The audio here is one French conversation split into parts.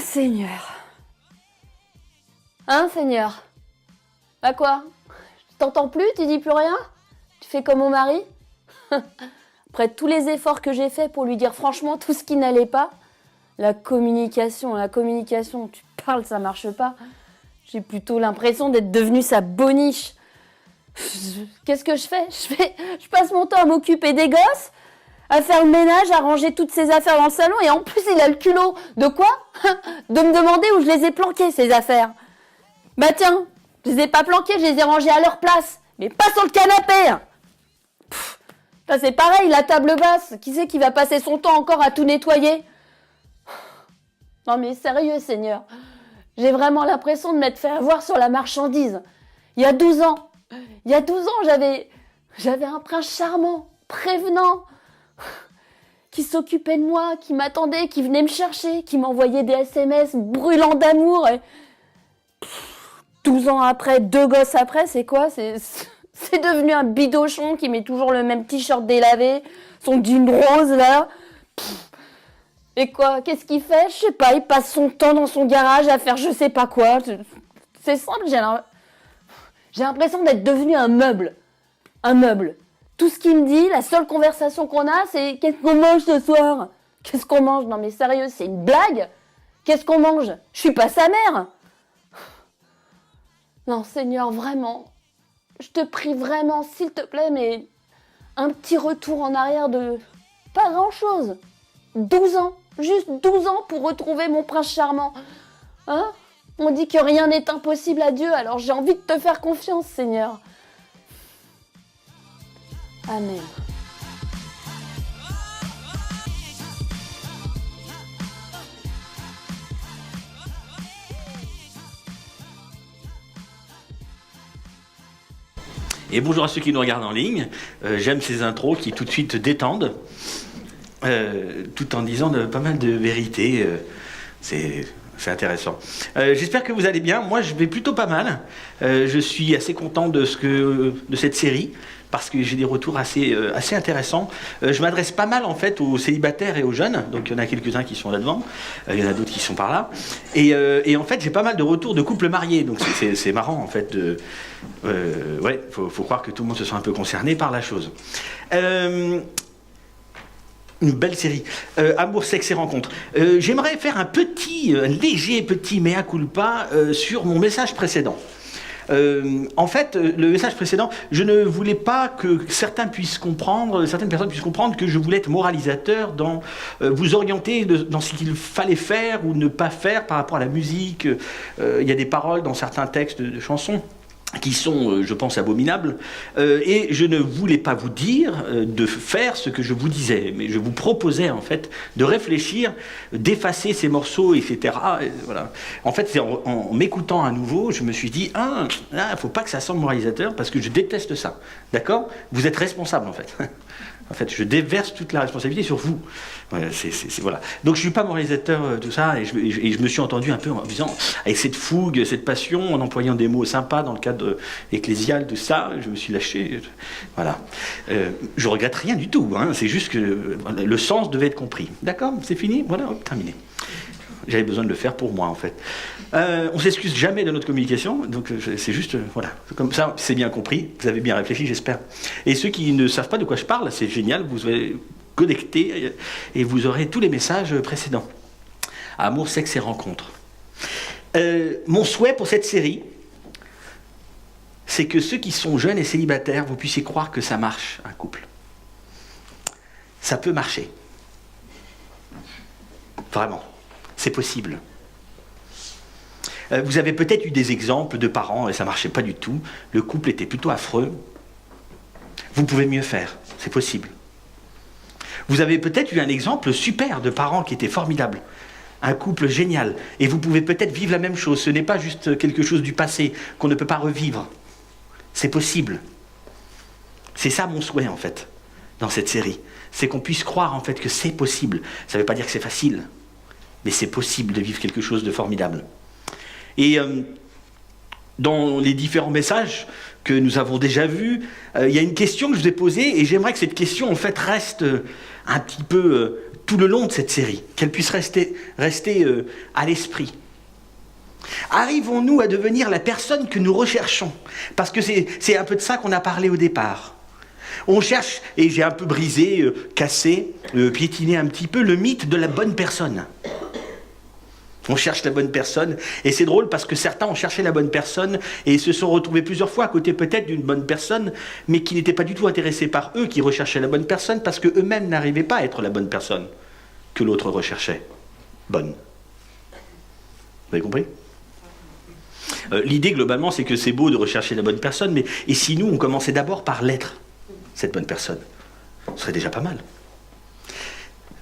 Seigneur. Hein, Seigneur? Bah quoi? Tu t'entends plus? Tu dis plus rien? Tu fais comme mon mari? Après tous les efforts que j'ai faits pour lui dire franchement tout ce qui n'allait pas, la communication, tu parles, ça marche pas. J'ai plutôt l'impression d'être devenue sa boniche. Qu'est-ce que je fais? Je passe mon temps à m'occuper des gosses, à faire le ménage, à ranger toutes ses affaires dans le salon, et en plus il a le culot. De quoi? De me demander où je les ai planquées, ces affaires. Bah tiens, je les ai pas planquées, je les ai rangées à leur place, mais pas sur le canapé. Là, c'est pareil, la table basse, qui c'est qui va passer son temps encore à tout nettoyer? Non mais sérieux, Seigneur, j'ai vraiment l'impression de m'être fait avoir sur la marchandise. Il y a 12 ans, j'avais un prince charmant, prévenant, qui s'occupait de moi, qui m'attendait, qui venait me chercher, qui m'envoyait des SMS brûlants d'amour. Et 12 ans après, 2 gosses après, c'est quoi? C'est devenu un bidochon qui met toujours le même t-shirt délavé, son jean rose là. Et quoi? Qu'est-ce qu'il fait? Je sais pas, il passe son temps dans son garage à faire je sais pas quoi. C'est simple, j'ai l'impression d'être devenu un meuble. Un meuble. Tout ce qu'il me dit, la seule conversation qu'on a, c'est qu'est-ce qu'on mange ce soir? Qu'est-ce qu'on mange? Non mais sérieux, c'est une blague? Qu'est-ce qu'on mange? Je suis pas sa mère. Non, Seigneur, vraiment. Je te prie vraiment, s'il te plaît, mais un petit retour en arrière de pas grand-chose. 12 ans, juste 12 ans pour retrouver mon prince charmant. Hein? On dit que rien n'est impossible à Dieu, alors j'ai envie de te faire confiance, Seigneur. Amen. Et bonjour à ceux qui nous regardent en ligne. J'aime ces intros qui tout de suite détendent, tout en disant pas mal de vérités. C'est intéressant. J'espère que vous allez bien. Moi, je vais plutôt pas mal. Je suis assez content de cette série parce que j'ai des retours assez intéressants. Je m'adresse pas mal en fait aux célibataires et aux jeunes. Donc il y en a quelques-uns qui sont là-devant. Il y en a d'autres qui sont par là. Et en fait, j'ai pas mal de retours de couples mariés. Donc c'est marrant en fait. Ouais, faut croire que tout le monde se sent un peu concerné par la chose. Une belle série. Amour, sexe et rencontres. J'aimerais faire un léger petit mea culpa sur mon message précédent. En fait, le message précédent, je ne voulais pas que certaines personnes puissent comprendre que je voulais être moralisateur vous orienter dans ce qu'il fallait faire ou ne pas faire par rapport à la musique. Il y a des paroles dans certains textes de chansons qui sont, je pense, abominables, et je ne voulais pas vous dire de faire ce que je vous disais, mais je vous proposais en fait de réfléchir, d'effacer ces morceaux, etc. Et voilà. En fait, c'est en m'écoutant à nouveau, je me suis dit, il faut pas que ça semble moralisateur, parce que je déteste ça, d'accord? Vous êtes responsable en fait. En fait, je déverse toute la responsabilité sur vous. Voilà. Donc, je ne suis pas moralisateur, tout ça, et je me suis entendu un peu en disant, avec cette fougue, cette passion, en employant des mots sympas dans le cadre ecclésial, tout ça, je me suis lâché. Voilà. Je regrette rien du tout, hein, c'est juste que le sens devait être compris. D'accord? C'est fini? Voilà, hop, terminé. J'avais besoin de le faire pour moi, en fait. On s'excuse jamais de notre communication, donc c'est juste, voilà. Comme ça, c'est bien compris, vous avez bien réfléchi, j'espère. Et ceux qui ne savent pas de quoi je parle, c'est génial, vous allez connecter et vous aurez tous les messages précédents. Amour, sexe et rencontres. Mon souhait pour cette série, c'est que ceux qui sont jeunes et célibataires, vous puissiez croire que ça marche, un couple. Ça peut marcher. Vraiment. C'est possible. Vous avez peut-être eu des exemples de parents et ça ne marchait pas du tout. Le couple était plutôt affreux. Vous pouvez mieux faire. C'est possible. Vous avez peut-être eu un exemple super de parents qui étaient formidables. Un couple génial. Et vous pouvez peut-être vivre la même chose. Ce n'est pas juste quelque chose du passé qu'on ne peut pas revivre. C'est possible. C'est ça mon souhait en fait, dans cette série. C'est qu'on puisse croire en fait que c'est possible. Ça ne veut pas dire que c'est facile. Mais c'est possible de vivre quelque chose de formidable. Et dans les différents messages que nous avons déjà vues. Il y a une question que je vous ai posée et j'aimerais que cette question en fait reste un petit peu tout le long de cette série, qu'elle puisse rester à l'esprit. Arrivons-nous à devenir la personne que nous recherchons? Parce que c'est un peu de ça qu'on a parlé au départ. On cherche, et j'ai un peu brisé, cassé, piétiné un petit peu le mythe de la bonne personne. On cherche la bonne personne, et c'est drôle parce que certains ont cherché la bonne personne et se sont retrouvés plusieurs fois à côté peut-être d'une bonne personne, mais qui n'étaient pas du tout intéressés par eux, qui recherchaient la bonne personne parce qu'eux-mêmes n'arrivaient pas à être la bonne personne que l'autre recherchait. Bonne. Vous avez compris ? L'idée globalement c'est que c'est beau de rechercher la bonne personne, mais et si nous on commençait d'abord par l'être, cette bonne personne, ce serait déjà pas mal.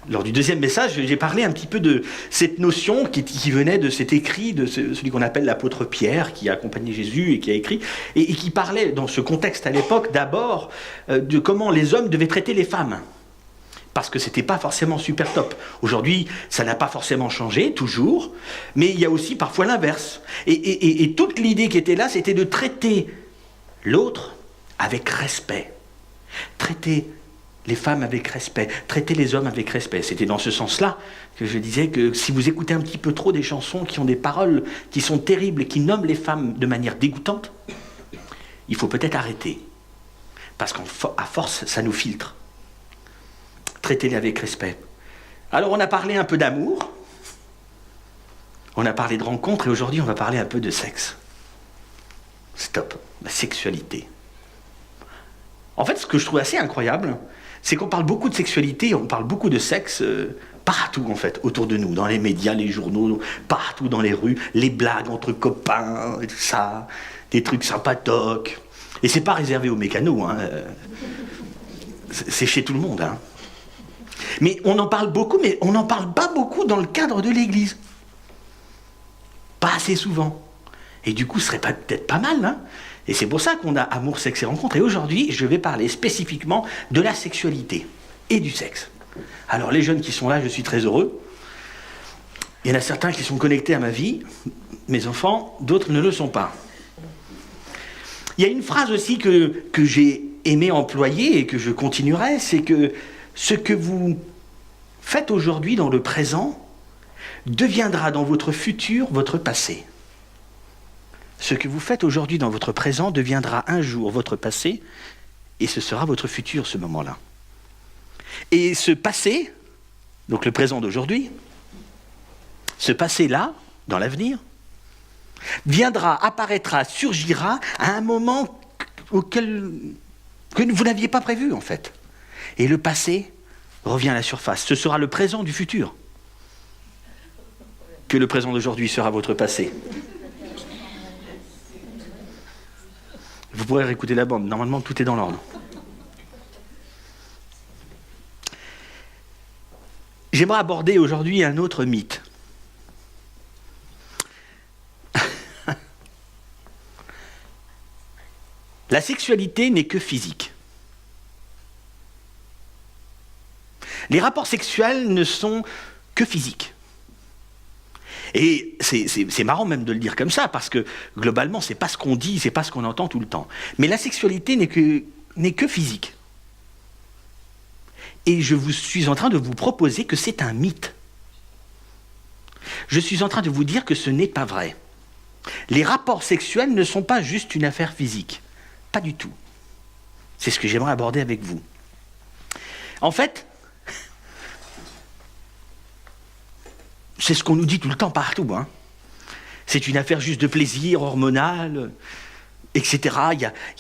Lors du deuxième message, j'ai parlé un petit peu de cette notion qui venait de cet écrit de celui qu'on appelle l'apôtre Pierre, qui a accompagné Jésus et qui a écrit, et qui parlait dans ce contexte à l'époque d'abord de comment les hommes devaient traiter les femmes. Parce que c'était pas forcément super top. Aujourd'hui, ça n'a pas forcément changé, toujours, mais il y a aussi parfois l'inverse. Et toute l'idée qui était là, c'était de traiter l'autre avec respect. Traiter les femmes avec respect, traiter les hommes avec respect. C'était dans ce sens-là que je disais que si vous écoutez un petit peu trop des chansons qui ont des paroles qui sont terribles et qui nomment les femmes de manière dégoûtante, il faut peut-être arrêter. Parce qu'à force, ça nous filtre. Traitez-les avec respect. Alors on a parlé un peu d'amour, on a parlé de rencontres et aujourd'hui on va parler un peu de sexe. Stop, la sexualité. En fait, ce que je trouve assez incroyable, c'est qu'on parle beaucoup de sexualité, on parle beaucoup de sexe partout en fait, autour de nous, dans les médias, les journaux, partout dans les rues, les blagues entre copains, et tout ça, des trucs sympatoques. Et c'est pas réservé aux mécanos, hein. C'est chez tout le monde, hein. Mais on en parle beaucoup, mais on n'en parle pas beaucoup dans le cadre de l'Église. Pas assez souvent. Et du coup, ce serait peut-être pas mal, hein. Et c'est pour ça qu'on a Amour, Sexe et Rencontres. Et aujourd'hui, je vais parler spécifiquement de la sexualité et du sexe. Alors, les jeunes qui sont là, je suis très heureux. Il y en a certains qui sont connectés à ma vie, mes enfants, d'autres ne le sont pas. Il y a une phrase aussi que j'ai aimé employer et que je continuerai, c'est que ce que vous faites aujourd'hui dans le présent deviendra dans votre futur votre passé. Ce que vous faites aujourd'hui dans votre présent deviendra un jour votre passé et ce sera votre futur, ce moment-là. Et ce passé, donc le présent d'aujourd'hui, ce passé-là, dans l'avenir, viendra, apparaîtra, surgira à un moment que vous n'aviez pas prévu en fait. Et le passé revient à la surface. Ce sera le présent du futur. Que le présent d'aujourd'hui sera votre passé. Vous pourrez réécouter la bande. Normalement, tout est dans l'ordre. J'aimerais aborder aujourd'hui un autre mythe. La sexualité n'est que physique. Les rapports sexuels ne sont que physiques. Et c'est marrant même de le dire comme ça, parce que globalement, c'est pas ce qu'on dit, c'est pas ce qu'on entend tout le temps. Mais la sexualité n'est que physique. Et je suis en train de vous proposer que c'est un mythe. Je suis en train de vous dire que ce n'est pas vrai. Les rapports sexuels ne sont pas juste une affaire physique. Pas du tout. C'est ce que j'aimerais aborder avec vous. En fait, c'est ce qu'on nous dit tout le temps partout, hein. C'est une affaire juste de plaisir hormonal, etc.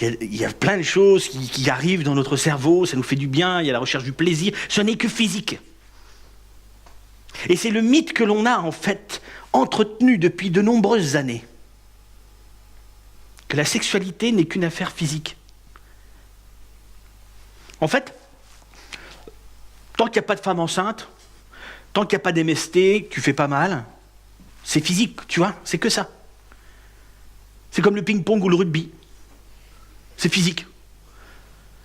Il y a plein de choses qui arrivent dans notre cerveau, ça nous fait du bien, il y a la recherche du plaisir. Ce n'est que physique. Et c'est le mythe que l'on a en fait entretenu depuis de nombreuses années. Que la sexualité n'est qu'une affaire physique. En fait, tant qu'il n'y a pas de femme enceinte, tant qu'il n'y a pas d'MST, que tu fais pas mal, c'est physique, tu vois, c'est que ça. C'est comme le ping-pong ou le rugby. C'est physique.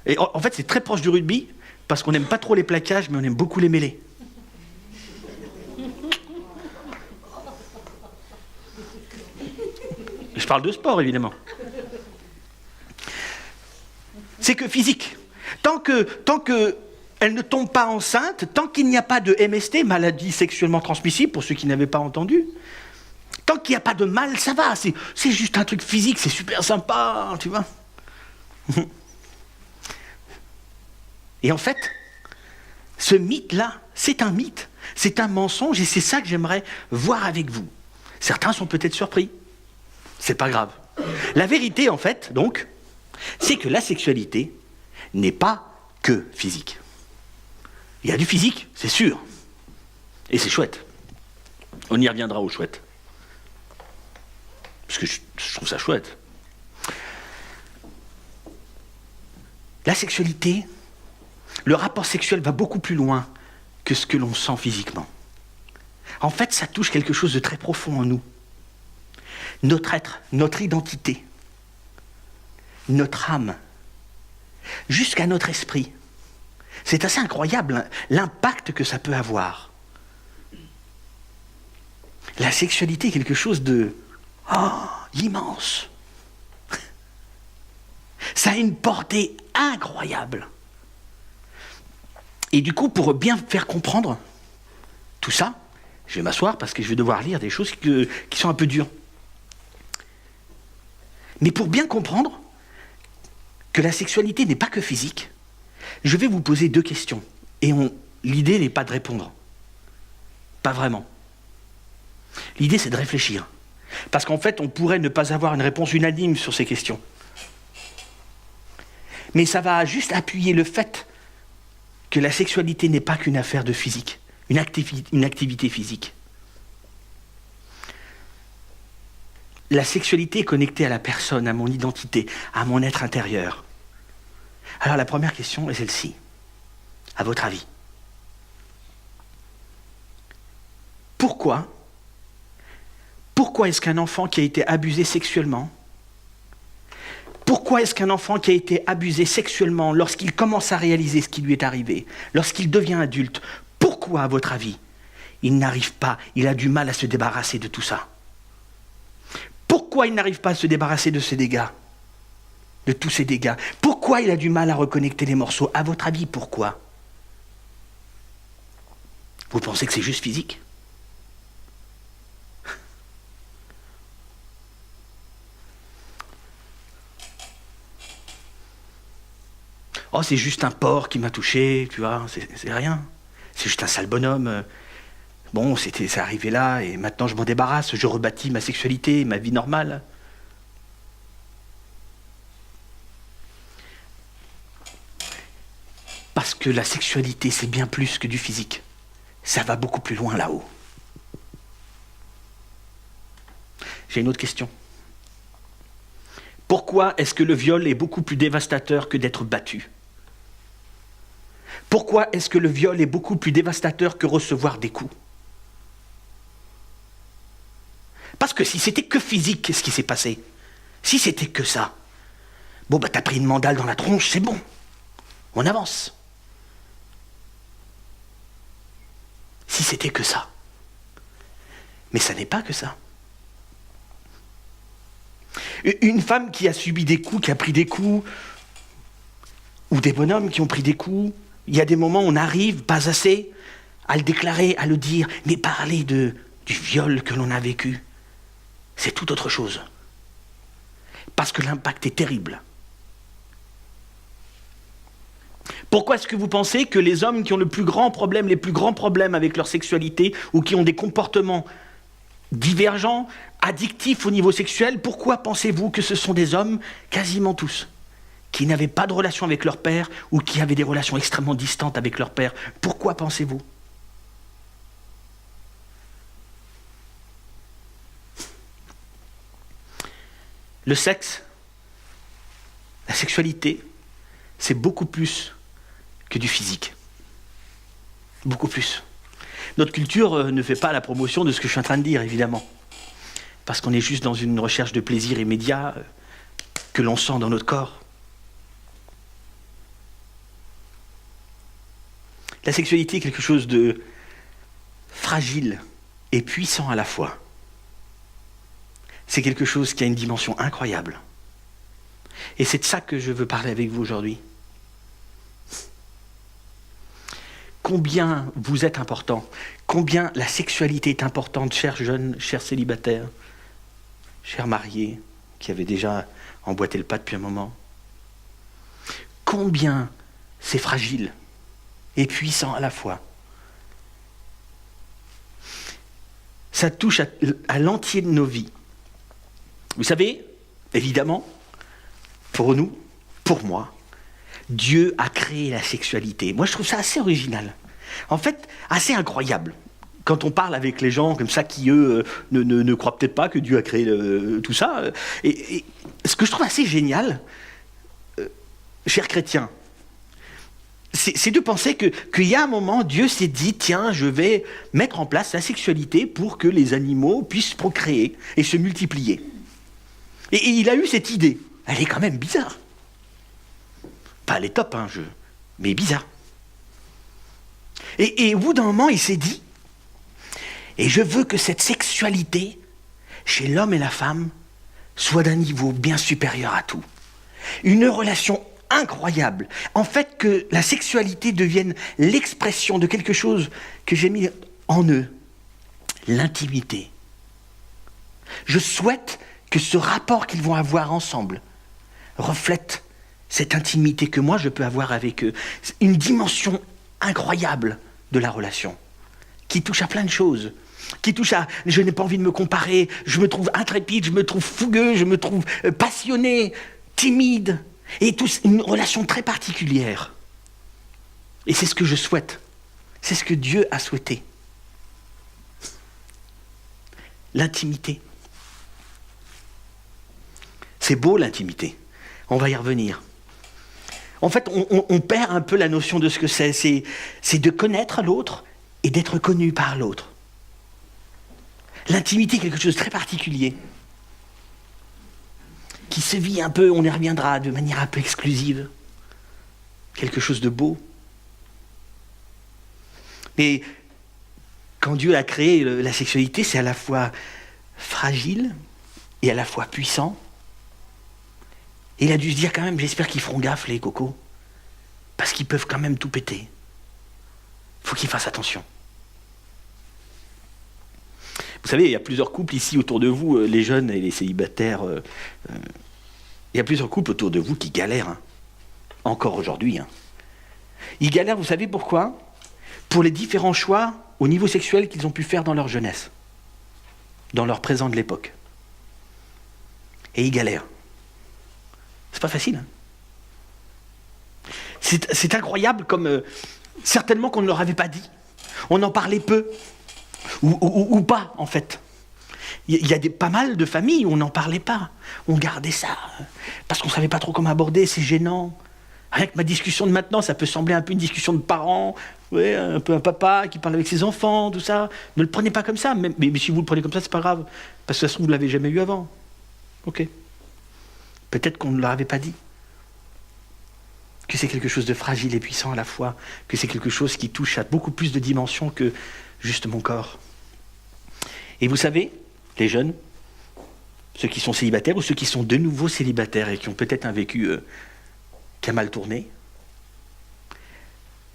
Et en fait, c'est très proche du rugby, parce qu'on n'aime pas trop les plaquages, mais on aime beaucoup les mêlées. Je parle de sport, évidemment. c'est que physique. Tant que elle ne tombe pas enceinte, tant qu'il n'y a pas de MST, maladie sexuellement transmissible, pour ceux qui n'avaient pas entendu, tant qu'il n'y a pas de mal, ça va. C'est juste un truc physique, c'est super sympa, tu vois. Et en fait, ce mythe-là, c'est un mythe, c'est un mensonge, et c'est ça que j'aimerais voir avec vous. Certains sont peut-être surpris, c'est pas grave. La vérité, en fait, donc, c'est que la sexualité n'est pas que physique. Il y a du physique, c'est sûr, et c'est chouette. On y reviendra au chouette. Parce que je trouve ça chouette. La sexualité, le rapport sexuel va beaucoup plus loin que ce que l'on sent physiquement. En fait, ça touche quelque chose de très profond en nous. Notre être, notre identité, notre âme, jusqu'à notre esprit. C'est assez incroyable l'impact que ça peut avoir. La sexualité est quelque chose de immense. Ça a une portée incroyable. Et du coup, pour bien faire comprendre tout ça, je vais m'asseoir parce que je vais devoir lire des choses qui sont un peu dures. Mais pour bien comprendre que la sexualité n'est pas que physique, je vais vous poser 2 questions. Et l'idée n'est pas de répondre. Pas vraiment. L'idée, c'est de réfléchir. Parce qu'en fait, on pourrait ne pas avoir une réponse unanime sur ces questions. Mais ça va juste appuyer le fait que la sexualité n'est pas qu'une affaire de physique, une activité physique. La sexualité est connectée à la personne, à mon identité, à mon être intérieur. Alors la première question est celle-ci. À votre avis, pourquoi est-ce qu'un enfant qui a été abusé sexuellement, pourquoi est-ce qu'un enfant qui a été abusé sexuellement, lorsqu'il commence à réaliser ce qui lui est arrivé, lorsqu'il devient adulte, pourquoi, à votre avis, il n'arrive pas, il a du mal à se débarrasser de tout ça? Pourquoi il n'arrive pas à se débarrasser de ces dégâts, de tous ces dégâts? Pourquoi il a du mal à reconnecter les morceaux? À votre avis, pourquoi? Vous pensez que c'est juste physique? Oh, c'est juste un porc qui m'a touché, tu vois, c'est rien. C'est juste un sale bonhomme. Bon, c'est arrivé là, et maintenant je m'en débarrasse, je rebâtis ma sexualité, ma vie normale. Parce que la sexualité, c'est bien plus que du physique. Ça va beaucoup plus loin là-haut. J'ai une autre question. Pourquoi est-ce que le viol est beaucoup plus dévastateur que d'être battu? Pourquoi est-ce que le viol est beaucoup plus dévastateur que recevoir des coups? Parce que si c'était que physique, ce qui s'est passé, si c'était que ça, bon, bah t'as pris une mandale dans la tronche, c'est bon. On avance. Si c'était que ça. Mais ça n'est pas que ça. Une femme qui a subi des coups, qui a pris des coups, ou des bonhommes qui ont pris des coups, il y a des moments où on arrive, pas assez, à le déclarer, à le dire, mais parler du viol que l'on a vécu, c'est tout autre chose. Parce que l'impact est terrible. Pourquoi est-ce que vous pensez que les hommes qui ont les plus grands problèmes avec leur sexualité, ou qui ont des comportements divergents, addictifs au niveau sexuel, pourquoi pensez-vous que ce sont des hommes, quasiment tous, qui n'avaient pas de relation avec leur père, ou qui avaient des relations extrêmement distantes avec leur père? Pourquoi pensez-vous? Le sexe, la sexualité, c'est beaucoup plus que du physique. Beaucoup plus. Notre culture ne fait pas la promotion de ce que je suis en train de dire, évidemment. Parce qu'on est juste dans une recherche de plaisir immédiat que l'on sent dans notre corps. La sexualité est quelque chose de fragile et puissant à la fois. C'est quelque chose qui a une dimension incroyable. Et c'est de ça que je veux parler avec vous aujourd'hui. Combien vous êtes important, combien la sexualité est importante, chers jeunes, chers célibataires, chers mariés, qui avaient déjà emboîté le pas depuis un moment. Combien c'est fragile et puissant à la fois. Ça touche à l'entier de nos vies. Vous savez, évidemment, pour nous, pour moi, Dieu a créé la sexualité. Moi, je trouve ça assez original. En fait, assez incroyable. Quand on parle avec les gens comme ça qui, eux, ne croient peut-être pas que Dieu a créé tout ça. Et ce que je trouve assez génial, chers chrétiens, c'est de penser qu'il y a un moment, Dieu s'est dit, tiens, je vais mettre en place la sexualité pour que les animaux puissent procréer et se multiplier. Et il a eu cette idée. Elle est quand même bizarre. Pas elle est top, hein, mais bizarre. Et au bout d'un moment, il s'est dit, et je veux que cette sexualité, chez l'homme et la femme, soit d'un niveau bien supérieur à tout. Une relation incroyable. En fait, que la sexualité devienne l'expression de quelque chose que j'ai mis en eux. L'intimité. Je souhaite que ce rapport qu'ils vont avoir ensemble reflète cette intimité que moi je peux avoir avec eux. Une dimension incroyable de la relation, qui touche à plein de choses. Qui touche à, je n'ai pas envie de me comparer, je me trouve intrépide, je me trouve fougueux, je me trouve passionné, timide, et tout, une relation très particulière. Et c'est ce que je souhaite, c'est ce que Dieu a souhaité. L'intimité. C'est beau l'intimité, on va y revenir. En fait, on perd un peu la notion de ce que c'est de connaître l'autre et d'être connu par l'autre. L'intimité est quelque chose de très particulier, qui se vit un peu, on y reviendra, de manière un peu exclusive. Quelque chose de beau. Mais quand Dieu a créé la sexualité, c'est à la fois fragile et à la fois puissant. Et il a dû se dire quand même, j'espère qu'ils feront gaffe les cocos, parce qu'ils peuvent quand même tout péter. Il faut qu'ils fassent attention. Vous savez, il y a plusieurs couples ici autour de vous, les jeunes et les célibataires. Il y a plusieurs couples autour de vous qui galèrent, hein, encore aujourd'hui. Hein. Ils galèrent, vous savez pourquoi ? Pour les différents choix au niveau sexuel qu'ils ont pu faire dans leur jeunesse, dans leur présent de l'époque. Et ils galèrent. C'est pas facile. Hein. C'est incroyable comme certainement qu'on ne leur avait pas dit. On en parlait peu. Ou pas, en fait. Il y a pas mal de familles où on n'en parlait pas. On gardait ça. Parce qu'on ne savait pas trop comment aborder, c'est gênant. Avec ma discussion de maintenant, ça peut sembler un peu une discussion de parents. Ouais, un peu un papa qui parle avec ses enfants, tout ça. Ne le prenez pas comme ça. Mais si vous le prenez comme ça, c'est pas grave. Parce que ça se trouve, vous ne l'avez jamais eu avant. Ok. Peut-être qu'on ne leur avait pas dit. Que c'est quelque chose de fragile et puissant à la fois. Que c'est quelque chose qui touche à beaucoup plus de dimensions que juste mon corps. Et vous savez, les jeunes, ceux qui sont célibataires ou ceux qui sont de nouveau célibataires et qui ont peut-être un vécu qui a mal tourné,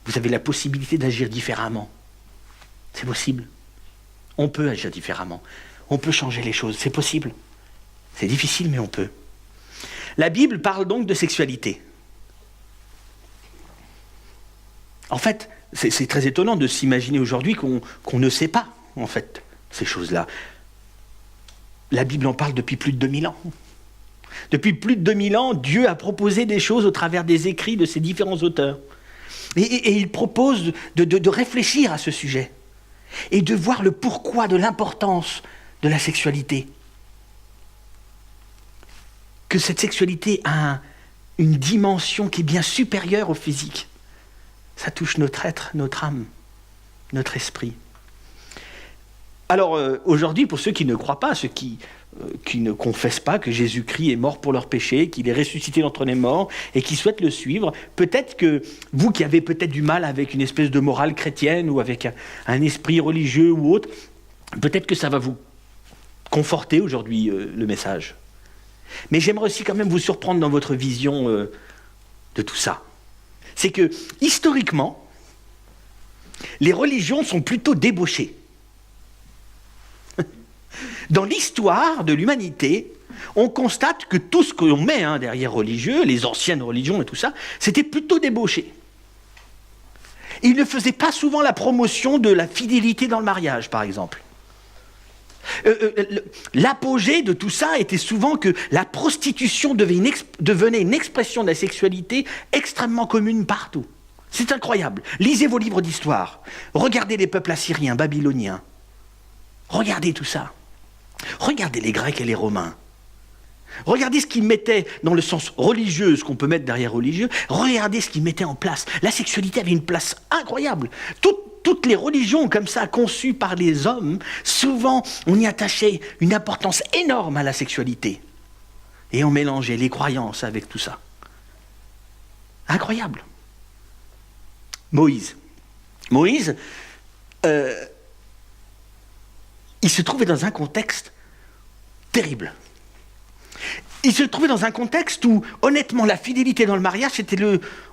vous avez la possibilité d'agir différemment. C'est possible. On peut agir différemment. On peut changer les choses. C'est possible. C'est difficile, mais on peut. La Bible parle donc de sexualité. En fait, c'est très étonnant de s'imaginer aujourd'hui qu'on ne sait pas, en fait, ces choses-là. La Bible en parle depuis plus de 2000 ans. Depuis plus de 2000 ans, Dieu a proposé des choses au travers des écrits de ses différents auteurs. Et il propose de réfléchir à ce sujet et de voir le pourquoi de l'importance de la sexualité. Que cette sexualité a une dimension qui est bien supérieure au physique. Ça touche notre être, notre âme, notre esprit. Alors aujourd'hui, pour ceux qui ne croient pas, ceux qui ne confessent pas que Jésus-Christ est mort pour leurs péchés, qu'il est ressuscité d'entre les morts et qui souhaitent le suivre, peut-être que vous qui avez peut-être du mal avec une espèce de morale chrétienne ou avec un esprit religieux ou autre, peut-être que ça va vous conforter aujourd'hui le message. Mais j'aimerais aussi quand même vous surprendre dans votre vision de tout ça. C'est que, historiquement, les religions sont plutôt débauchées. Dans l'histoire de l'humanité, on constate que tout ce qu'on met derrière religieux, les anciennes religions et tout ça, c'était plutôt débauché. Ils ne faisaient pas souvent la promotion de la fidélité dans le mariage, par exemple. L'apogée de tout ça était souvent que la prostitution devenait une expression de la sexualité extrêmement commune partout. C'est incroyable. Lisez vos livres d'histoire. Regardez les peuples assyriens, babyloniens. Regardez tout ça. Regardez les Grecs et les Romains. Regardez ce qu'ils mettaient dans le sens religieux, ce qu'on peut mettre derrière religieux. Regardez ce qu'ils mettaient en place. La sexualité avait une place incroyable. Toutes les religions comme ça, conçues par les hommes, souvent on y attachait une importance énorme à la sexualité. Et on mélangeait les croyances avec tout ça. Incroyable. Moïse, il se trouvait dans un contexte terrible. Il se trouvait dans un contexte où, honnêtement, la fidélité dans le mariage, c'était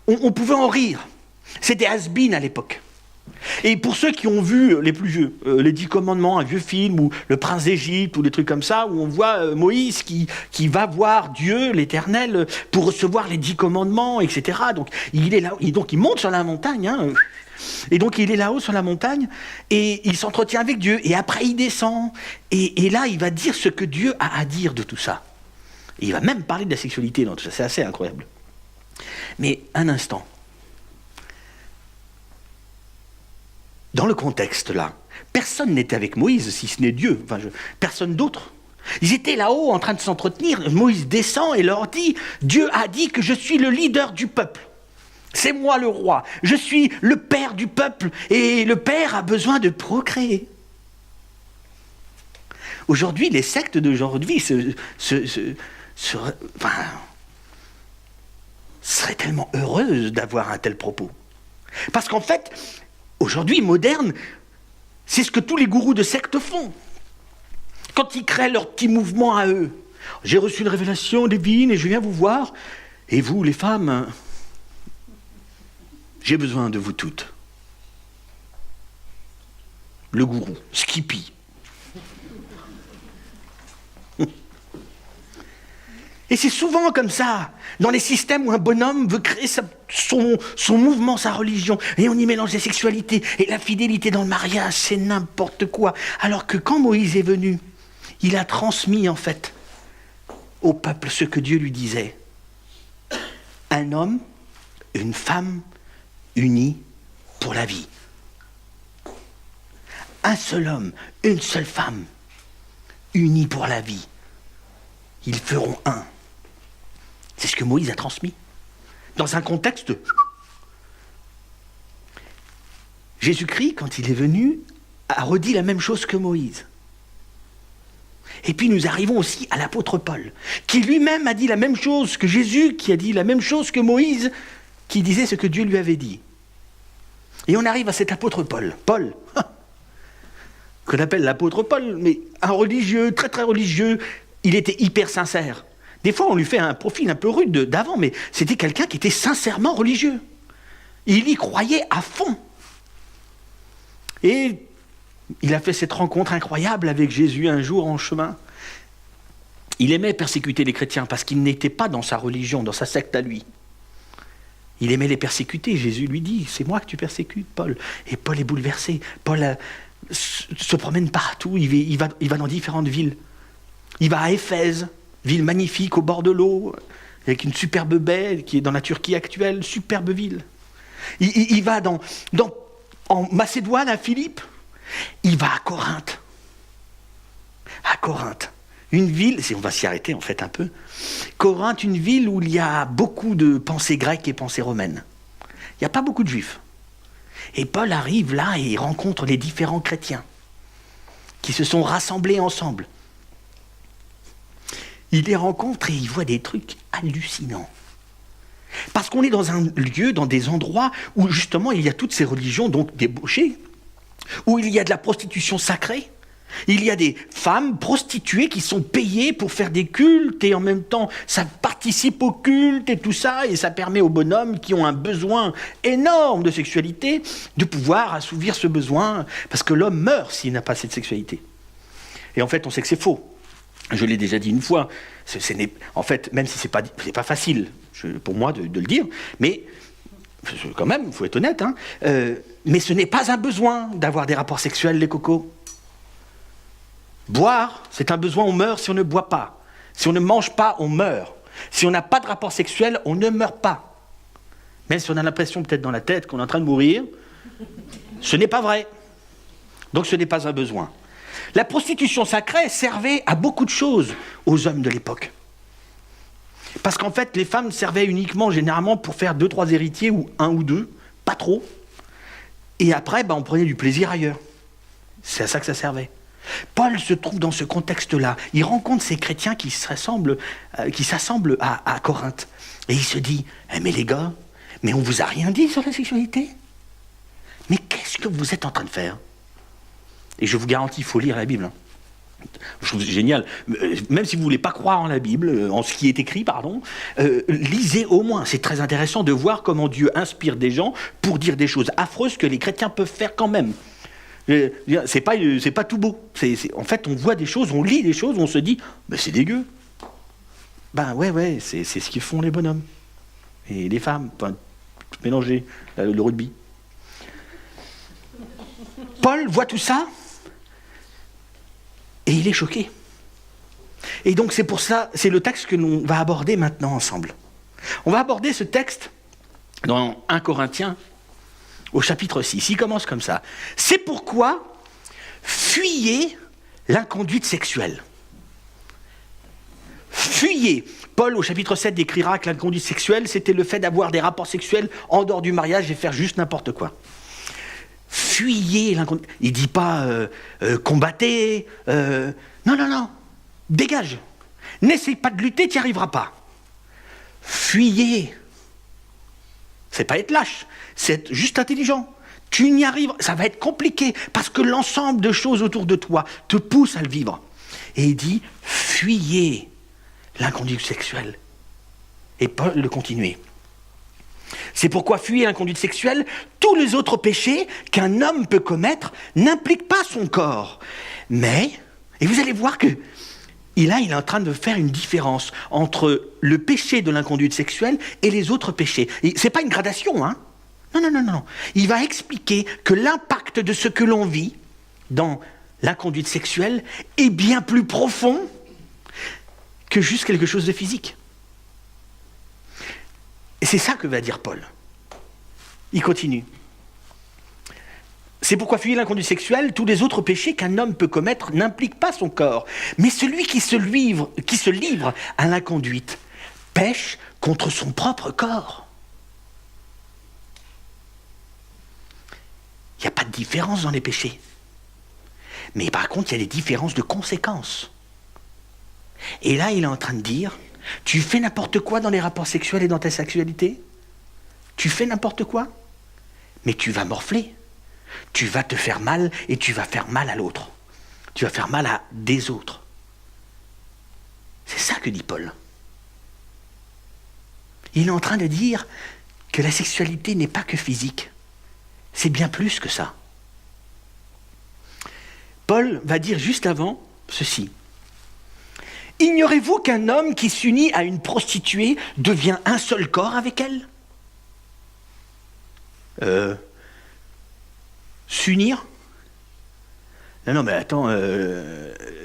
on pouvait en rire. C'était has-been à l'époque. Et pour ceux qui ont vu les plus vieux, les 10 commandements, un vieux film, ou le prince d'Égypte, ou des trucs comme ça, où on voit Moïse qui va voir Dieu, l'Éternel, pour recevoir les 10 commandements, etc. Donc il est là, donc il monte sur la montagne, et donc il est là-haut sur la montagne, et il s'entretient avec Dieu, et après il descend, et là il va dire ce que Dieu a à dire de tout ça. Et il va même parler de la sexualité dans tout ça, c'est assez incroyable. Mais un instant. Dans le contexte là, personne n'était avec Moïse, si ce n'est Dieu, personne d'autre. Ils étaient là-haut en train de s'entretenir, Moïse descend et leur dit, Dieu a dit que je suis le leader du peuple. C'est moi le roi, je suis le père du peuple, et le père a besoin de procréer. Aujourd'hui, les sectes d'aujourd'hui seraient tellement heureuses d'avoir un tel propos. Parce qu'en fait, aujourd'hui, moderne, c'est ce que tous les gourous de sectes font. Quand ils créent leur petit mouvement à eux. J'ai reçu une révélation divine et je viens vous voir. Et vous, les femmes, j'ai besoin de vous toutes. Le gourou, Skippy. Et c'est souvent comme ça, dans les systèmes où un bonhomme veut créer son mouvement, sa religion, et on y mélange les sexualités, et la fidélité dans le mariage, c'est n'importe quoi. Alors que quand Moïse est venu, il a transmis en fait au peuple ce que Dieu lui disait. Un homme, une femme, unis pour la vie. Un seul homme, une seule femme, unis pour la vie. Ils feront un. C'est ce que Moïse a transmis. Dans un contexte... Jésus-Christ, quand il est venu, a redit la même chose que Moïse. Et puis nous arrivons aussi à l'apôtre Paul, qui lui-même a dit la même chose que Jésus, qui a dit la même chose que Moïse, qui disait ce que Dieu lui avait dit. Et on arrive à cet apôtre Paul. Paul, qu'on appelle l'apôtre Paul, mais un religieux, très très religieux, il était hyper sincère. Des fois, on lui fait un profil un peu rude d'avant, mais c'était quelqu'un qui était sincèrement religieux. Il y croyait à fond. Et il a fait cette rencontre incroyable avec Jésus un jour en chemin. Il aimait persécuter les chrétiens parce qu'il n'était pas dans sa religion, dans sa secte à lui. Il aimait les persécuter. Jésus lui dit, c'est moi que tu persécutes, Paul. Et Paul est bouleversé. Paul se promène partout, il va dans différentes villes. Il va à Éphèse, ville magnifique au bord de l'eau, avec une superbe baie qui est dans la Turquie actuelle, superbe ville. Il va en Macédoine, à Philippe. Il va à Corinthe. À Corinthe, une ville, on va s'y arrêter en fait un peu. Corinthe, une ville où il y a beaucoup de pensées grecques et pensées romaines. Il n'y a pas beaucoup de juifs. Et Paul arrive là et il rencontre les différents chrétiens qui se sont rassemblés ensemble. Il les rencontre et il voit des trucs hallucinants. Parce qu'on est dans un lieu, dans des endroits où justement il y a toutes ces religions donc débauchées, où il y a de la prostitution sacrée, Il y a des femmes prostituées qui sont payées pour faire des cultes et en même temps, ça participe au culte et tout ça, et ça permet aux bonhommes qui ont un besoin énorme de sexualité de pouvoir assouvir ce besoin, parce que l'homme meurt s'il n'a pas cette sexualité. Et en fait, on sait que c'est faux. Je l'ai déjà dit une fois. En fait, même si c'est pas facile pour moi de le dire, mais quand même, il faut être honnête, hein, mais ce n'est pas un besoin d'avoir des rapports sexuels, les cocos. Boire, c'est un besoin, on meurt si on ne boit pas. Si on ne mange pas, on meurt. Si on n'a pas de rapport sexuel, on ne meurt pas. Même si on a l'impression peut-être dans la tête qu'on est en train de mourir, ce n'est pas vrai. Donc ce n'est pas un besoin. La prostitution sacrée servait à beaucoup de choses aux hommes de l'époque. Parce qu'en fait, les femmes servaient uniquement, généralement, pour faire 2-3 héritiers, ou 1 ou 2, pas trop. Et après, on prenait du plaisir ailleurs. C'est à ça que ça servait. Paul se trouve dans ce contexte-là. Il rencontre ces chrétiens qui s'assemblent à Corinthe. Et il se dit, mais les gars, mais on vous a rien dit sur la sexualité? Mais qu'est-ce que vous êtes en train de faire? Et je vous garantis, il faut lire la Bible. Hein. Je trouve génial. Même si vous ne voulez pas croire en la Bible, en ce qui est écrit, lisez au moins. C'est très intéressant de voir comment Dieu inspire des gens pour dire des choses affreuses que les chrétiens peuvent faire quand même. C'est pas tout beau. En fait, on voit des choses, on lit des choses, on se dit, c'est dégueu. Ouais, c'est ce qu'ils font les bonhommes. Et les femmes, mélanger le rugby. Paul voit tout ça, et il est choqué. Et donc c'est pour ça, c'est le texte que l'on va aborder maintenant ensemble. On va aborder ce texte dans 1 Corinthiens, au chapitre 6. Il commence comme ça. C'est pourquoi fuyez l'inconduite sexuelle. Fuyez. Paul, au chapitre 7, décrira que l'inconduite sexuelle, c'était le fait d'avoir des rapports sexuels en dehors du mariage et faire juste n'importe quoi. Fuyez l'inconduite. Il ne dit pas combattez. Non. Dégage. N'essaye pas de lutter, tu n'y arriveras pas. Fuyez. C'est pas être lâche, c'est être juste intelligent. Tu n'y arrives, ça va être compliqué parce que l'ensemble de choses autour de toi te pousse à le vivre. Et il dit fuyez l'inconduite sexuelle. Et Paul le continuait. C'est pourquoi fuyez l'inconduite sexuelle. Tous les autres péchés qu'un homme peut commettre n'impliquent pas son corps. Mais, et vous allez voir que il est en train de faire une différence entre le péché de l'inconduite sexuelle et les autres péchés. Ce n'est pas une gradation, hein. Non. Il va expliquer que l'impact de ce que l'on vit dans l'inconduite sexuelle est bien plus profond que juste quelque chose de physique. Et c'est ça que va dire Paul. Il continue. C'est pourquoi fuyez l'inconduite sexuelle, tous les autres péchés qu'un homme peut commettre n'impliquent pas son corps. Mais celui qui se livre à l'inconduite pêche contre son propre corps. Il n'y a pas de différence dans les péchés. Mais par contre, il y a des différences de conséquences. Et là, il est en train de dire, tu fais n'importe quoi dans les rapports sexuels et dans ta sexualité? Tu fais n'importe quoi? Mais tu vas morfler. Tu vas te faire mal et tu vas faire mal à l'autre. Tu vas faire mal à des autres. C'est ça que dit Paul. Il est en train de dire que la sexualité n'est pas que physique. C'est bien plus que ça. Paul va dire juste avant ceci. Ignorez-vous qu'un homme qui s'unit à une prostituée devient un seul corps avec elle? S'unir? Non, mais attends,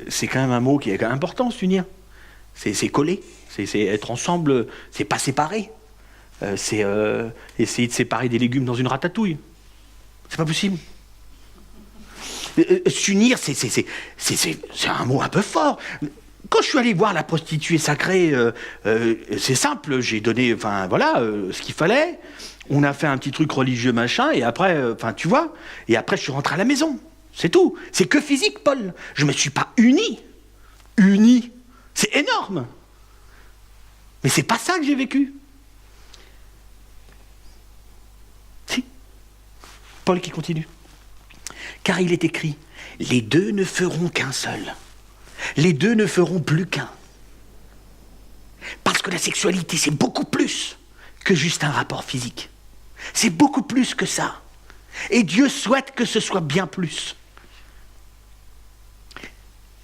c'est quand même un mot qui est quand même important, s'unir. C'est coller, c'est être ensemble, c'est pas séparer. C'est essayer de séparer des légumes dans une ratatouille. C'est pas possible. S'unir, c'est un mot un peu fort. Quand je suis allé voir la prostituée sacrée, c'est simple, j'ai donné, ce qu'il fallait. On a fait un petit truc religieux machin, et après, tu vois, et après je suis rentré à la maison. C'est tout. C'est que physique, Paul. Je me suis pas uni. Uni. C'est énorme. Mais c'est pas ça que j'ai vécu. Si. Paul qui continue. Car il est écrit, les deux ne feront qu'un seul. Les deux ne feront plus qu'un. Parce que la sexualité, c'est beaucoup plus que juste un rapport physique. C'est beaucoup plus que ça. Et Dieu souhaite que ce soit bien plus.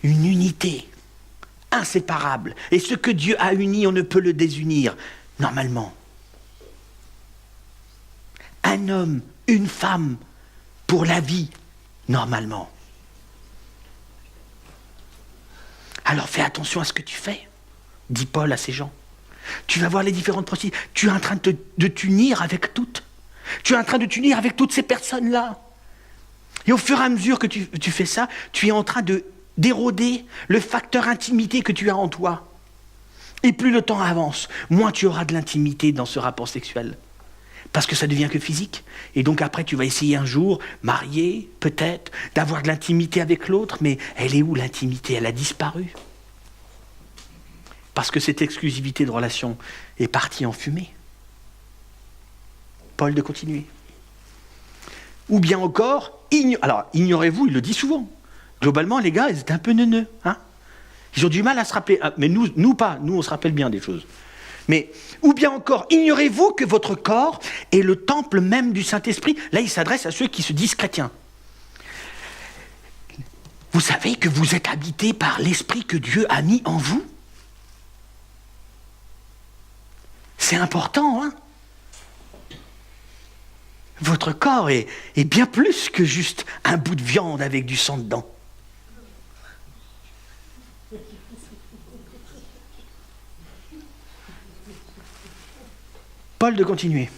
Une unité inséparable. Et ce que Dieu a uni, on ne peut le désunir, normalement. Un homme, une femme, pour la vie, normalement. Alors fais attention à ce que tu fais, dit Paul à ces gens. Tu vas voir les différentes procédures. Tu es en train de t'unir avec toutes. Tu es en train de t'unir avec toutes ces personnes-là. Et au fur et à mesure que tu fais ça, tu es en train d'éroder le facteur intimité que tu as en toi. Et plus le temps avance, moins tu auras de l'intimité dans ce rapport sexuel. Parce que ça devient que physique. Et donc après, tu vas essayer un jour, marié, peut-être, d'avoir de l'intimité avec l'autre, mais elle est où l'intimité? Elle a disparu. Parce que cette exclusivité de relation est partie en fumée. Paul de continuer. Ou bien encore, alors ignorez-vous, il le dit souvent. Globalement, les gars, ils étaient un peu neuneux. Hein, ils ont du mal à se rappeler. Mais nous pas. Nous, on se rappelle bien des choses. Mais, ou bien encore, ignorez-vous que votre corps est le temple même du Saint-Esprit? Là, il s'adresse à ceux qui se disent chrétiens. Vous savez que vous êtes habités par l'Esprit que Dieu a mis en vous? C'est important, hein? Votre corps est bien plus que juste un bout de viande avec du sang dedans. Paul de continuer.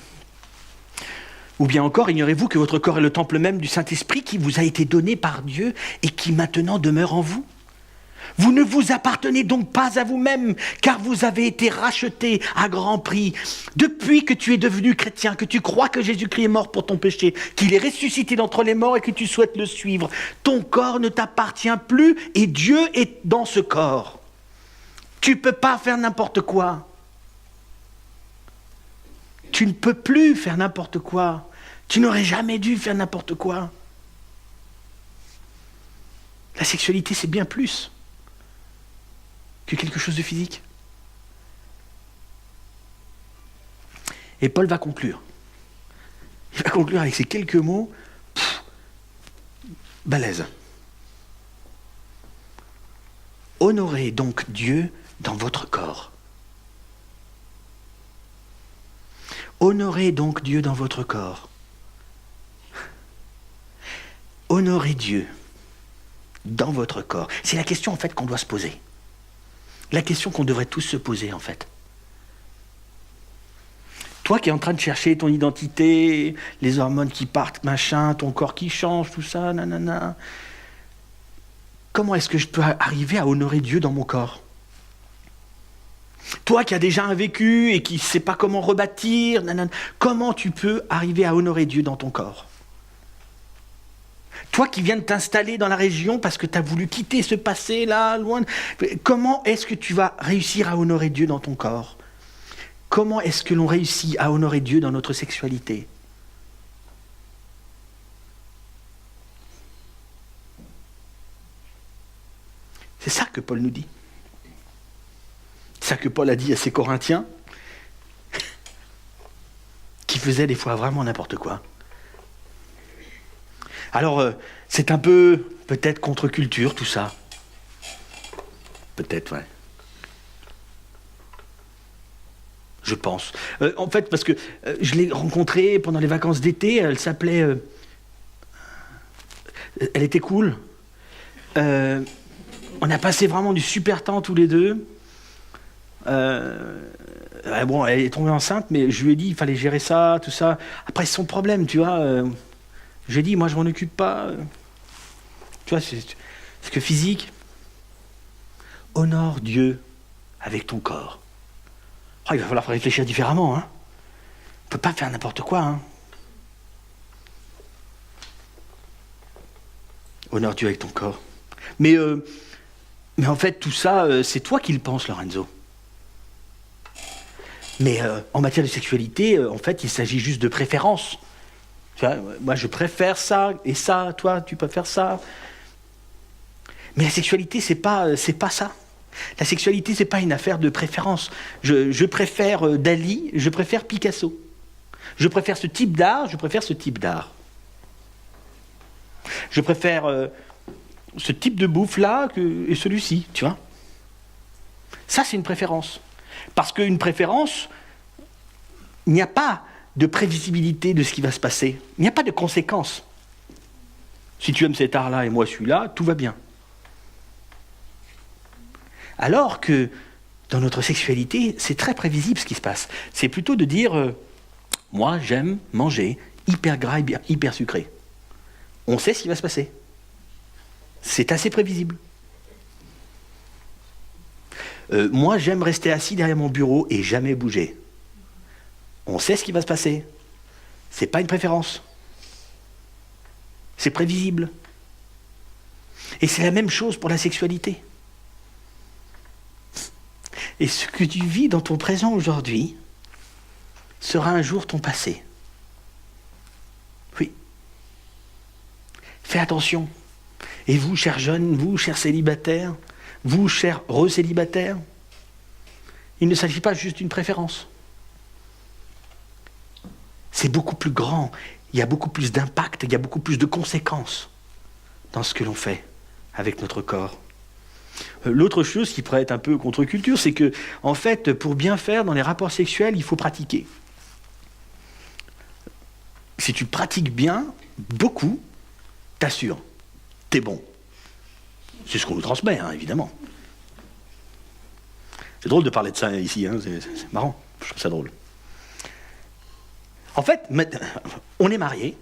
Ou bien encore, ignorez-vous que votre corps est le temple même du Saint-Esprit qui vous a été donné par Dieu et qui maintenant demeure en vous? Vous ne vous appartenez donc pas à vous-même, car vous avez été rachetés à grand prix. Depuis que tu es devenu chrétien, que tu crois que Jésus-Christ est mort pour ton péché, qu'il est ressuscité d'entre les morts et que tu souhaites le suivre, ton corps ne t'appartient plus et Dieu est dans ce corps. Tu ne peux pas faire n'importe quoi. Tu ne peux plus faire n'importe quoi. Tu n'aurais jamais dû faire n'importe quoi. La sexualité, c'est bien plus que quelque chose de physique. Et Paul va conclure. Il va conclure avec ces quelques mots balèzes. Honorez donc Dieu dans votre corps. Honorez donc Dieu dans votre corps. Honorez Dieu dans votre corps. C'est la question en fait qu'on doit se poser. La question qu'on devrait tous se poser en fait. Toi qui es en train de chercher ton identité, les hormones qui partent, machin, ton corps qui change, tout ça, nanana. Comment est-ce que je peux arriver à honorer Dieu dans mon corps? Toi qui as déjà un vécu et qui ne sais pas comment rebâtir, nanana, comment tu peux arriver à honorer Dieu dans ton corps? Toi qui viens de t'installer dans la région parce que tu as voulu quitter ce passé là, loin, comment est-ce que tu vas réussir à honorer Dieu dans ton corps? Comment est-ce que l'on réussit à honorer Dieu dans notre sexualité? C'est ça que Paul nous dit. C'est ça que Paul a dit à ses Corinthiens, qui faisaient des fois vraiment n'importe quoi. Alors, c'est un peu, peut-être, contre-culture, tout ça. Peut-être, ouais. Je pense. En fait, parce que je l'ai rencontrée pendant les vacances d'été, elle s'appelait... elle était cool. On a passé vraiment du super temps tous les deux. Bon, elle est tombée enceinte, mais je lui ai dit il fallait gérer ça, tout ça. Après, c'est son problème, tu vois. J'ai dit, moi, je m'en occupe pas. Tu vois, c'est que physique. Honore Dieu avec ton corps. Oh, il va falloir réfléchir différemment. Hein. On ne peut pas faire n'importe quoi. Hein. Honore Dieu avec ton corps. Mais en fait, tout ça, c'est toi qui le penses, Lorenzo. Mais en matière de sexualité, en fait, il s'agit juste de préférence. Tu vois, moi, je préfère ça et ça. Toi, tu préfères ça. Mais la sexualité, c'est pas ça. La sexualité, c'est pas une affaire de préférence. Je préfère Dali, je préfère Picasso. Je préfère ce type d'art, je préfère ce type d'art. Je préfère ce type de bouffe-là et celui-ci, tu vois. Ça, c'est une préférence. Parce qu'une préférence, il n'y a pas de prévisibilité de ce qui va se passer. Il n'y a pas de conséquences. Si tu aimes cet art-là et moi celui-là, tout va bien. Alors que dans notre sexualité, c'est très prévisible ce qui se passe. C'est plutôt de dire, moi j'aime manger hyper gras et hyper sucré. On sait ce qui va se passer. C'est assez prévisible. Moi j'aime rester assis derrière mon bureau et jamais bouger. On sait ce qui va se passer. C'est pas une préférence. C'est prévisible. Et c'est la même chose pour la sexualité. Et ce que tu vis dans ton présent aujourd'hui sera un jour ton passé. Oui. Fais attention. Et vous, chers jeunes, vous, chers célibataires, vous, chers re-célibataires, il ne s'agit pas juste d'une préférence. C'est beaucoup plus grand. Il y a beaucoup plus d'impact, il y a beaucoup plus de conséquences dans ce que l'on fait avec notre corps. L'autre chose qui pourrait être un peu contre-culture, c'est que, en fait, pour bien faire dans les rapports sexuels, il faut pratiquer. Si tu pratiques bien, beaucoup, t'assure, t'es bon. C'est ce qu'on nous transmet, hein, évidemment. C'est drôle de parler de ça ici, hein, c'est marrant, je trouve ça drôle. En fait, on est mariés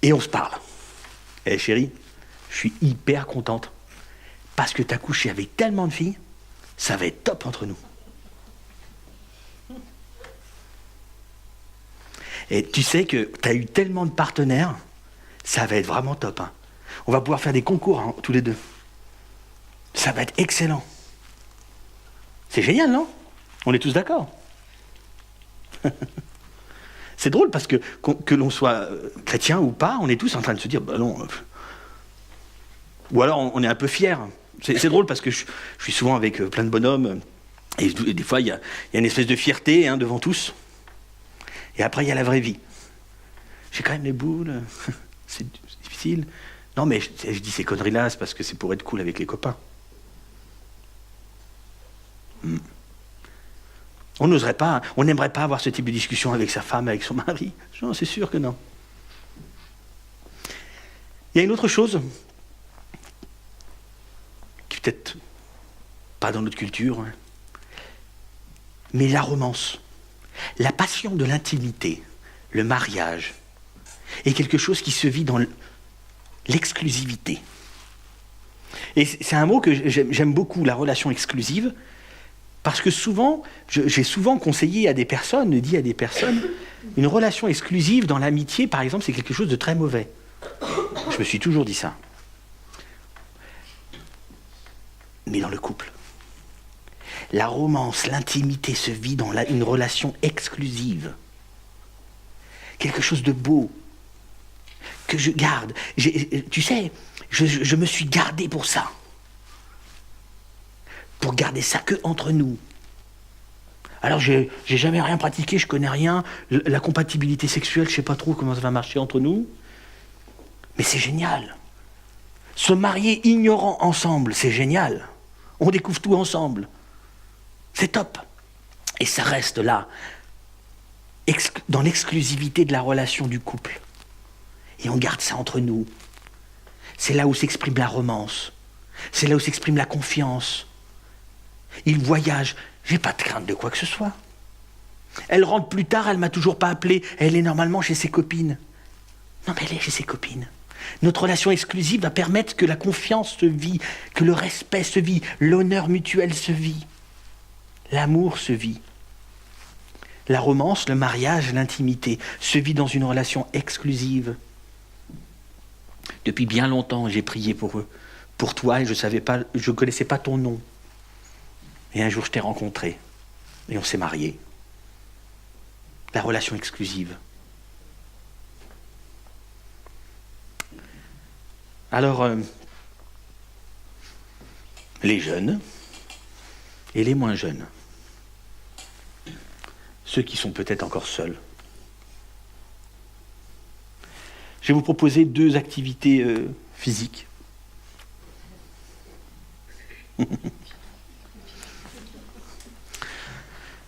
et on se parle. Eh chérie, je suis hyper contente. Parce que tu as couché avec tellement de filles, ça va être top entre nous. Et tu sais que tu as eu tellement de partenaires, ça va être vraiment top. Hein. On va pouvoir faire des concours, hein, tous les deux. Ça va être excellent. C'est génial, non? On est tous d'accord. C'est drôle parce que l'on soit chrétien ou pas, on est tous en train de se dire, bah non. Ou alors on est un peu fiers. C'est drôle parce que je suis souvent avec plein de bonhommes et des fois il y a une espèce de fierté, hein, devant tous. Et après il y a la vraie vie. J'ai quand même les boules, c'est difficile. Non mais je dis ces conneries-là, c'est parce que c'est pour être cool avec les copains. On n'oserait pas, on n'aimerait pas avoir ce type de discussion avec sa femme, avec son mari. Non, c'est sûr que non. Il y a une autre chose qui peut-être pas dans notre culture, hein, mais la romance, la passion de l'intimité, le mariage, est quelque chose qui se vit dans l'exclusivité. Et c'est un mot que j'aime beaucoup, la relation exclusive, parce que souvent, j'ai souvent conseillé à des personnes, dit à des personnes, une relation exclusive dans l'amitié, par exemple, c'est quelque chose de très mauvais. Je me suis toujours dit ça. Mais dans le couple, la romance, l'intimité se vit dans une relation exclusive. Quelque chose de beau, que je garde. Tu sais, je me suis gardé pour ça. Pour garder ça que entre nous. Alors j'ai jamais rien pratiqué, je connais rien. La compatibilité sexuelle, je sais pas trop comment ça va marcher entre nous. Mais c'est génial. Se marier ignorant ensemble, c'est génial. On découvre tout ensemble. C'est top. Et ça reste là, dans l'exclusivité de la relation du couple. Et on garde ça entre nous. C'est là où s'exprime la romance. C'est là où s'exprime la confiance. Il voyage. J'ai pas de crainte de quoi que ce soit. Elle rentre plus tard, elle m'a toujours pas appelé. Elle est normalement chez ses copines. Non, mais elle est chez ses copines. Notre relation exclusive va permettre que la confiance se vit, que le respect se vit, l'honneur mutuel se vit, l'amour se vit. La romance, le mariage, l'intimité se vit dans une relation exclusive. Depuis bien longtemps, j'ai prié pour eux, pour toi, et je connaissais pas ton nom. Et un jour, je t'ai rencontré, et on s'est mariés. La relation exclusive. Alors, les jeunes et les moins jeunes, ceux qui sont peut-être encore seuls. Je vais vous proposer 2 activités physiques.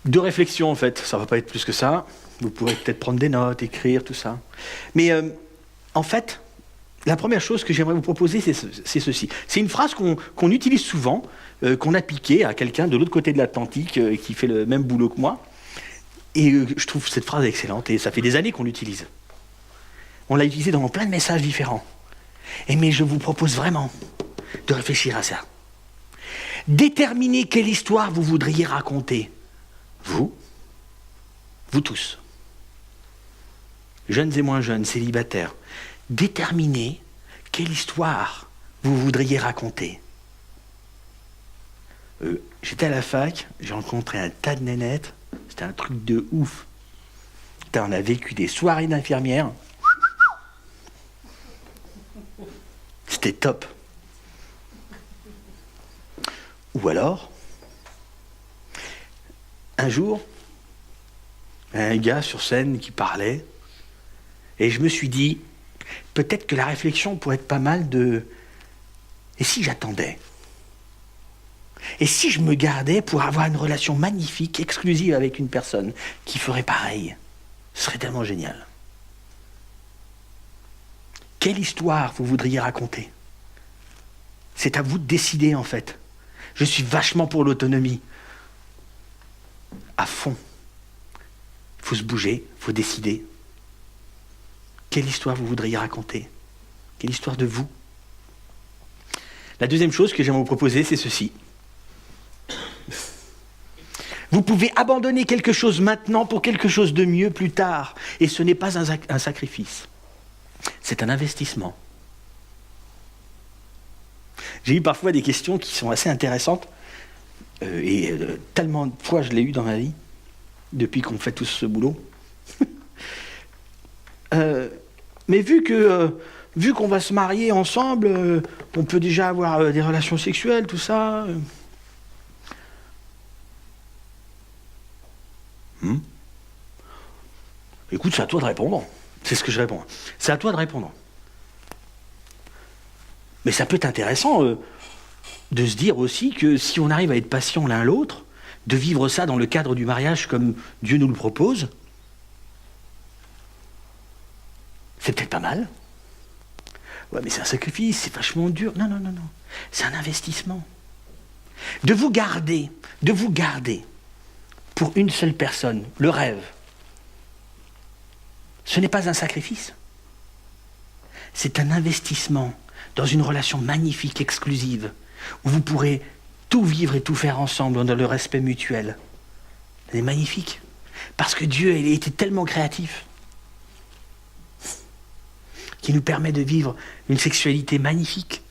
Deux réflexions en fait, ça ne va pas être plus que ça. Vous pourrez peut-être prendre des notes, écrire, tout ça. Mais en fait, la première chose que j'aimerais vous proposer, c'est ceci. C'est une phrase qu'on utilise souvent, qu'on a piquée à quelqu'un de l'autre côté de l'Atlantique qui fait le même boulot que moi. Et je trouve cette phrase excellente et ça fait des années qu'on l'utilise. On l'a utilisée dans plein de messages différents. Mais je vous propose vraiment de réfléchir à ça. Déterminez quelle histoire vous voudriez raconter. Vous tous, jeunes et moins jeunes, célibataires, déterminez quelle histoire vous voudriez raconter. J'étais à la fac, j'ai rencontré un tas de nénettes, c'était un truc de ouf. Putain, on a vécu des soirées d'infirmières. C'était top. Ou alors, un jour, un gars sur scène qui parlait, et je me suis dit, peut-être que la réflexion pourrait être pas mal de... Et si j'attendais ? Et si je me gardais pour avoir une relation magnifique, exclusive avec une personne qui ferait pareil ? Ce serait tellement génial. Quelle histoire vous voudriez raconter ? C'est à vous de décider en fait. Je suis vachement pour l'autonomie. À fond. Il faut se bouger, il faut décider. Quelle histoire vous voudriez raconter ? Quelle histoire de vous ? La deuxième chose que j'aimerais vous proposer, c'est ceci. Vous pouvez abandonner quelque chose maintenant pour quelque chose de mieux plus tard. Et ce n'est pas un sacrifice. C'est un investissement. J'ai eu parfois des questions qui sont assez intéressantes. Tellement de fois je l'ai eu dans ma vie, depuis qu'on fait tous ce boulot. Mais vu qu'on va se marier ensemble, on peut déjà avoir des relations sexuelles, tout ça. Écoute, c'est à toi de répondre. C'est ce que je réponds. C'est à toi de répondre. Mais ça peut être intéressant de se dire aussi que si on arrive à être patient l'un l'autre, de vivre ça dans le cadre du mariage comme Dieu nous le propose, c'est peut-être pas mal. Ouais, mais c'est un sacrifice, c'est vachement dur. Non. C'est un investissement. De vous garder pour une seule personne, le rêve, ce n'est pas un sacrifice. C'est un investissement dans une relation magnifique, exclusive, où vous pourrez tout vivre et tout faire ensemble dans le respect mutuel. C'est magnifique. Parce que Dieu, il a été tellement créatif qu'il nous permet de vivre une sexualité magnifique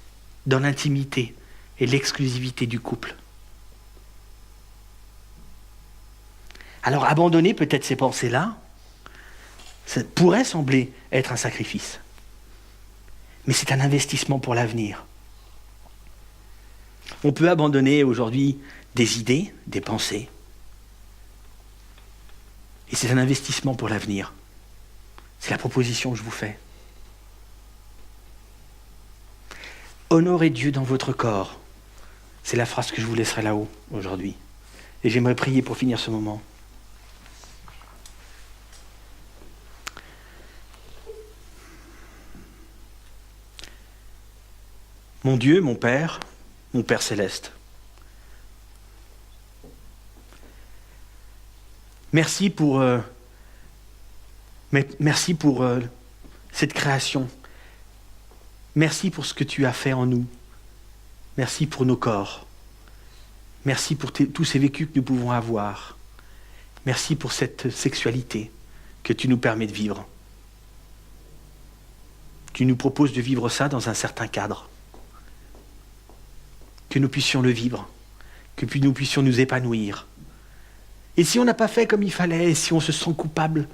dans l'intimité et l'exclusivité du couple. Alors abandonner peut-être ces pensées-là, ça pourrait sembler être un sacrifice. Mais c'est un investissement pour l'avenir. On peut abandonner aujourd'hui des idées, des pensées. Et c'est un investissement pour l'avenir. C'est la proposition que je vous fais. Honorez Dieu dans votre corps. C'est la phrase que je vous laisserai là-haut aujourd'hui. Et j'aimerais prier pour finir ce moment. Mon Dieu, mon Père céleste, merci pour cette création. Merci pour ce que tu as fait en nous. Merci pour nos corps. Merci pour tous ces vécus que nous pouvons avoir. Merci pour cette sexualité que tu nous permets de vivre. Tu nous proposes de vivre ça dans un certain cadre. Que nous puissions le vivre, que nous puissions nous épanouir. Et si on n'a pas fait comme il fallait, et si on se sent coupable,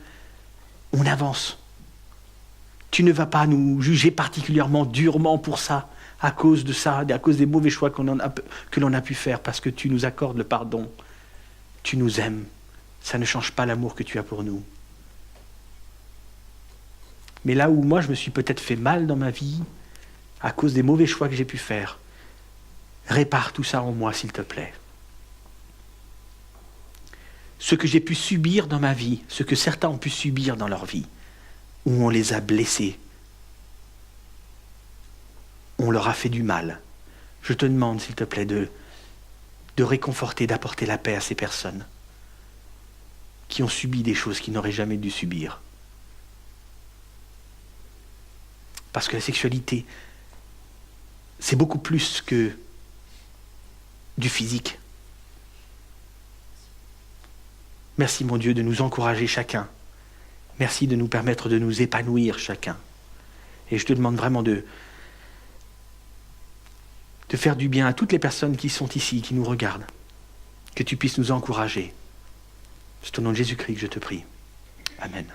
on avance. Tu ne vas pas nous juger particulièrement durement pour ça, à cause de ça, à cause des mauvais choix que l'on a pu faire, parce que tu nous accordes le pardon. Tu nous aimes. Ça ne change pas l'amour que tu as pour nous. Mais là où moi je me suis peut-être fait mal dans ma vie, à cause des mauvais choix que j'ai pu faire, répare tout ça en moi, s'il te plaît. Ce que j'ai pu subir dans ma vie, ce que certains ont pu subir dans leur vie, où on les a blessés, on leur a fait du mal. Je te demande, s'il te plaît, de réconforter, d'apporter la paix à ces personnes qui ont subi des choses qu'ils n'auraient jamais dû subir. Parce que la sexualité, c'est beaucoup plus que du physique. Merci, mon Dieu, de nous encourager chacun. Merci de nous permettre de nous épanouir chacun. Et je te demande vraiment de faire du bien à toutes les personnes qui sont ici, qui nous regardent. Que tu puisses nous encourager. C'est au nom de Jésus-Christ que je te prie. Amen.